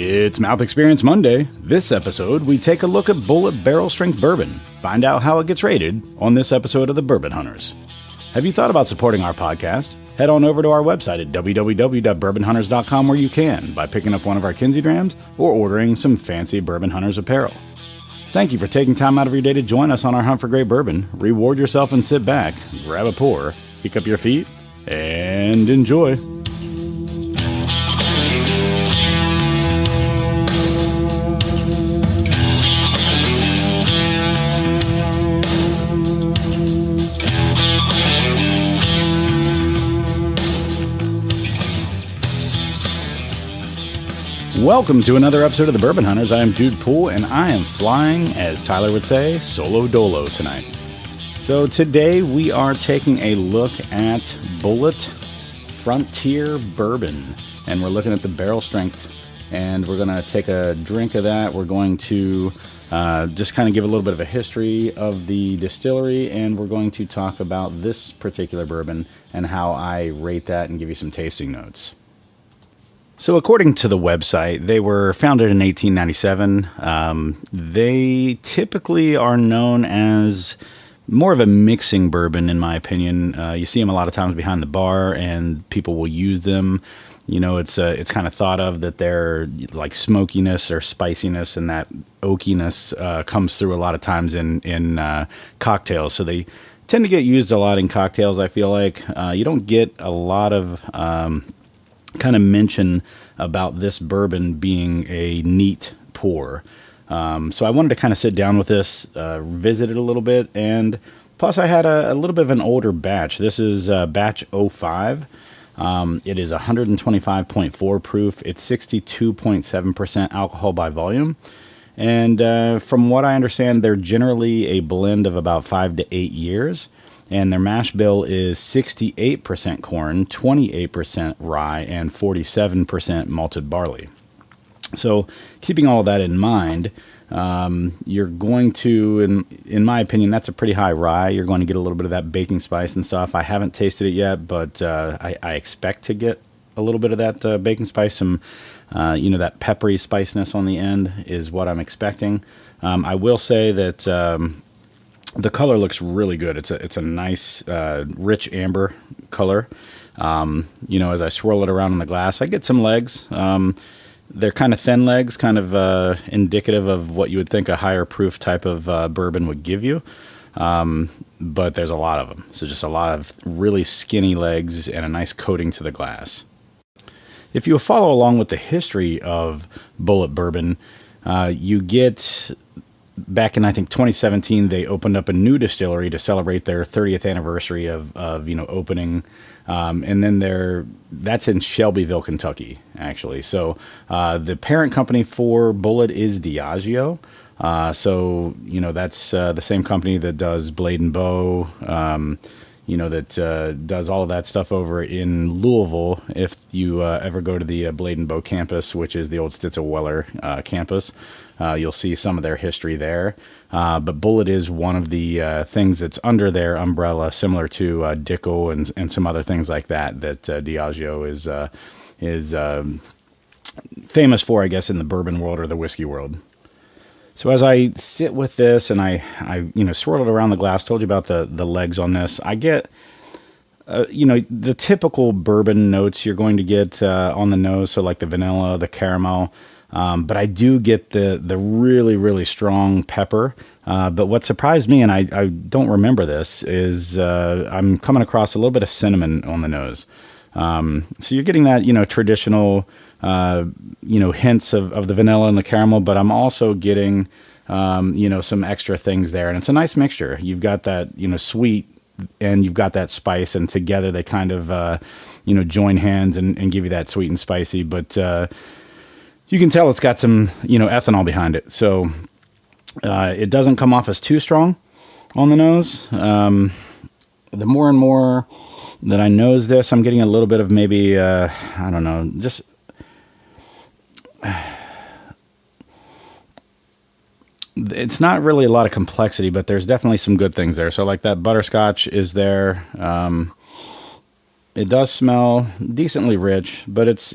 It's Mouth Experience Monday. This episode, we take a look at Bulleit Barrel Strength Bourbon. Find out how it gets rated on this episode of the Bourbon Hunters. Have you thought about supporting our podcast? Head on over to our website at www.bourbonhunters.com where you can by picking up one of our Kinsey drams or ordering some fancy Bourbon Hunters apparel. Thank you for taking time out of your day to join us on our hunt for great bourbon. Reward yourself and sit back, grab a pour, kick up your feet, and enjoy. Welcome to another episode of the Bourbon Hunters. I am Dude Poole, and I am flying, as Tyler would say, solo dolo tonight. So today we are taking a look at Bulleit Frontier Bourbon, and we're looking at the barrel strength, and we're going to take a drink of that. We're going to just kind of give a little bit of a history of the distillery, and we're going to talk about this particular bourbon and how I rate that and give you some tasting notes. So according to the website, they were founded in 1897. They typically are known as more of a mixing bourbon, in my opinion. You see them a lot of times behind the bar, and people will use them. You know, it's kind of thought of that they're like smokiness or spiciness, and that oakiness comes through a lot of times in cocktails. So they tend to get used a lot in cocktails, I feel like. You don't get a lot of kind of mention about this bourbon being a neat pour. So I wanted to kind of sit down with this, visit it a little bit, and plus I had a little bit of an older batch. This is batch 05. It is 125.4 proof. It's 62.7% alcohol by volume. And from what I understand, they're generally a blend of about 5 to 8 years. And their mash bill is 68% corn, 28% rye, and 47% malted barley. So keeping all of that in mind, you're going to, in my opinion, that's a pretty high rye. You're going to get a little bit of that baking spice and stuff. I haven't tasted it yet, but I expect to get a little bit of that baking spice. Some, that peppery spiciness on the end is what I'm expecting. I will say that the color looks really good. It's a nice, rich amber color. As I swirl it around in the glass, I get some legs. They're kind of thin legs, kind of indicative of what you would think a higher proof type of bourbon would give you. But there's a lot of them. So just a lot of really skinny legs and a nice coating to the glass. If you follow along with the history of Bulleit Bourbon, you get... Back in, I think, 2017, they opened up a new distillery to celebrate their 30th anniversary of opening. And then that's in Shelbyville, Kentucky, actually. So the parent company for Bulleit is Diageo. That's the same company that does Blade & Bow, that does all of that stuff over in Louisville. If you ever go to the Blade & Bow campus, which is the old Stitzel-Weller campus, you'll see some of their history there. But Bulleit is one of the things that's under their umbrella, similar to Dickel and some other things like that Diageo is famous for, I guess, in the bourbon world or the whiskey world. So as I sit with this and I swirl it around the glass, told you about the legs on this, I get, the typical bourbon notes you're going to get on the nose. So like the vanilla, the caramel, but I do get the really, really strong pepper. But what surprised me, and I don't remember this, is I'm coming across a little bit of cinnamon on the nose. So you're getting that, traditional, hints of the vanilla and the caramel, but I'm also getting, some extra things there. And it's a nice mixture. You've got that, sweet, and you've got that spice, and together they kind of, join hands and give you that sweet and spicy. But you can tell it's got some, ethanol behind it. So it doesn't come off as too strong on the nose. The more and more that I nose this, I'm getting a little bit of maybe, I don't know, just... It's not really a lot of complexity, but there's definitely some good things there. So like that butterscotch is there. It does smell decently rich, but it's,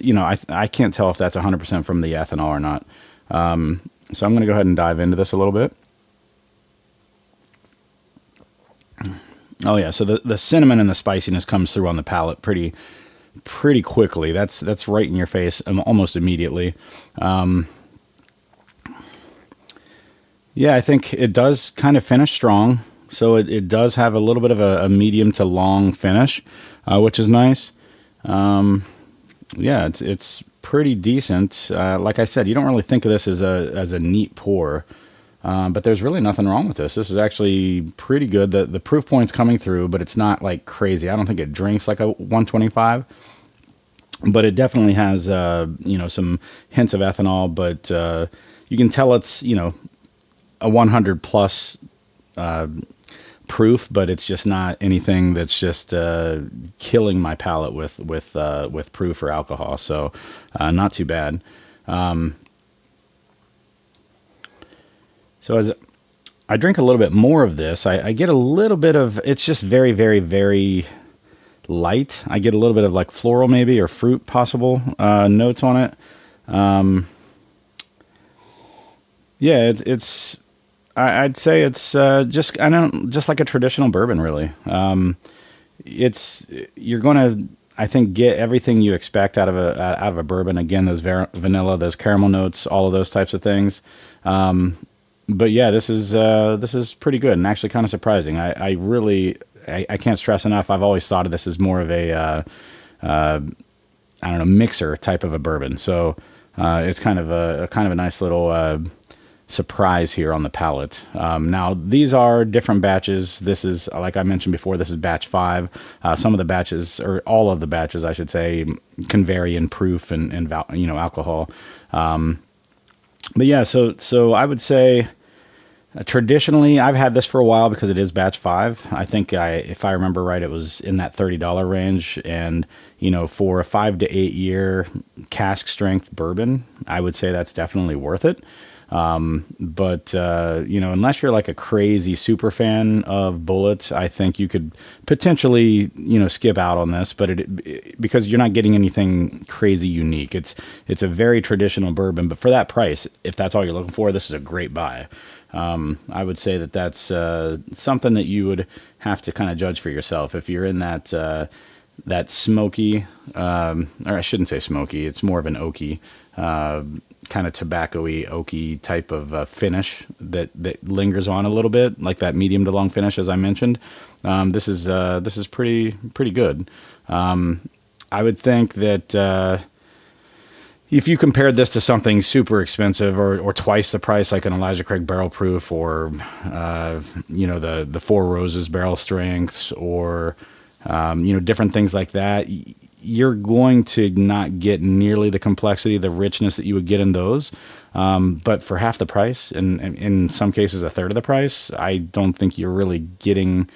I can't tell if that's 100% from the ethanol or not. So I'm going to go ahead and dive into this a little bit. Oh yeah, so the cinnamon and the spiciness comes through on the palate pretty quickly. That's right in your face almost immediately. Yeah, I think it does kind of finish strong. So it does have a little bit of a medium to long finish, which is nice. Yeah, it's pretty decent. Like I said, you don't really think of this as a neat pour, but there's really nothing wrong with this. This is actually pretty good. The proof point's coming through, but it's not like crazy. I don't think it drinks like a 125, but it definitely has some hints of ethanol. But you can tell it's a 100 plus proof, but it's just not anything that's just killing my palate with proof or alcohol. So not too bad. So as I drink a little bit more of this, I get a little bit of, it's just very, very, very light. I get a little bit of like floral maybe, or fruit possible notes on it. Yeah, I'd say it's just like a traditional bourbon, really. You're going to, I think, get everything you expect out of a bourbon. Again, those vanilla, those caramel notes, all of those types of things. But yeah, this is pretty good and actually kind of surprising. I can't stress enough. I've always thought of this as more of a I don't know, mixer type of a bourbon. So it's kind of a nice little surprise here on the palate. Now these are different batches. This is, like I mentioned before, this is batch 5. Some of the batches, or all of the batches, I should say, can vary in proof and alcohol. But yeah, so I would say traditionally I've had this for a while because it is batch 5. I think if I remember right, it was in that $30 range, and for a 5 to 8 year cask strength bourbon, I would say that's definitely worth it. But unless you're like a crazy super fan of Bulleit, I think you could potentially, skip out on this, but because you're not getting anything crazy unique. It's a very traditional bourbon, but for that price, if that's all you're looking for, this is a great buy. I would say that's something that you would have to kind of judge for yourself. If you're in that smoky, or I shouldn't say smoky, it's more of an oaky, kind of tobacco-y, oaky type of finish that lingers on a little bit, like that medium to long finish, as I mentioned. This is pretty good. I would think that if you compared this to something super expensive or twice the price, like an Elijah Craig Barrel Proof, or the Four Roses Barrel Strengths, or different things like that, you're going to not get nearly the complexity, the richness that you would get in those. But for half the price, and in some cases a third of the price, I don't think you're really getting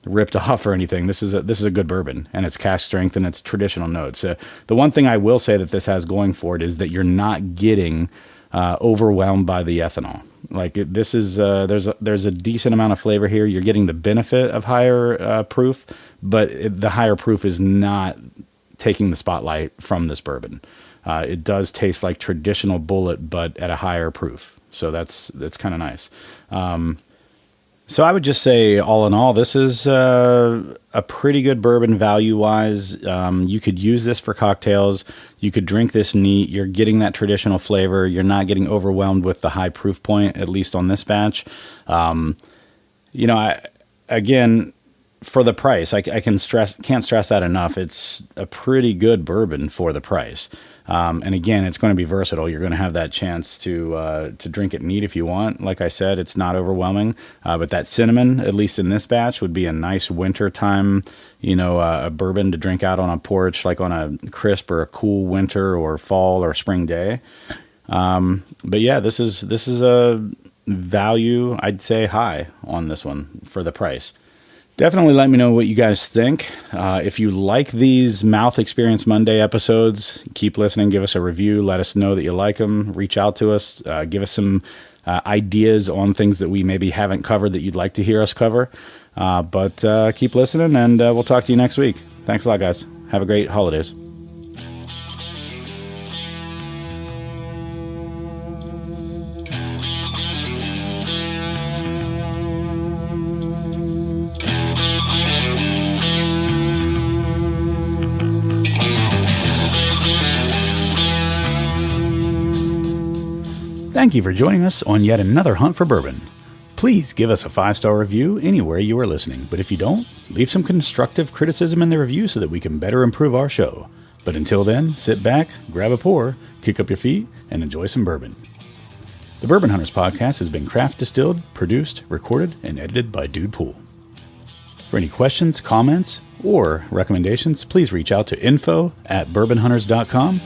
ripped off or anything. This is a good bourbon, and it's cask strength and it's traditional notes. The one thing I will say that this has going for it is that you're not getting overwhelmed by the ethanol. Like this is there's a decent amount of flavor here. You're getting the benefit of higher proof, but the higher proof is not taking the spotlight from this bourbon. It does taste like traditional Bulleit, but at a higher proof. So that's kind of nice. So I would just say, all in all, this is a pretty good bourbon value-wise. You could use this for cocktails. You could drink this neat. You're getting that traditional flavor. You're not getting overwhelmed with the high proof point, at least on this batch. Again, for the price, I can't stress that enough. It's a pretty good bourbon for the price. And again, it's going to be versatile. You're going to have that chance to drink it neat if you want. Like I said, it's not overwhelming. But that cinnamon, at least in this batch, would be a nice winter time, a bourbon to drink out on a porch, like on a crisp or a cool winter or fall or spring day. But yeah, this is a value, I'd say, high on this one for the price. Definitely let me know what you guys think. If you like these Mouth Experience Monday episodes, keep listening. Give us a review. Let us know that you like them. Reach out to us. Give us some ideas on things that we maybe haven't covered that you'd like to hear us cover. But keep listening, and we'll talk to you next week. Thanks a lot, guys. Have a great holidays. Thank you for joining us on yet another hunt for bourbon. Please give us a 5-star review anywhere you are listening, but if you don't, leave some constructive criticism in the review so that we can better improve our show. But until then, sit back, grab a pour, kick up your feet, and enjoy some bourbon. The Bourbon Hunters podcast has been craft distilled, produced, recorded, and edited by Dude Pool. For any questions, comments, or recommendations, please reach out to info@bourbonhunters.com.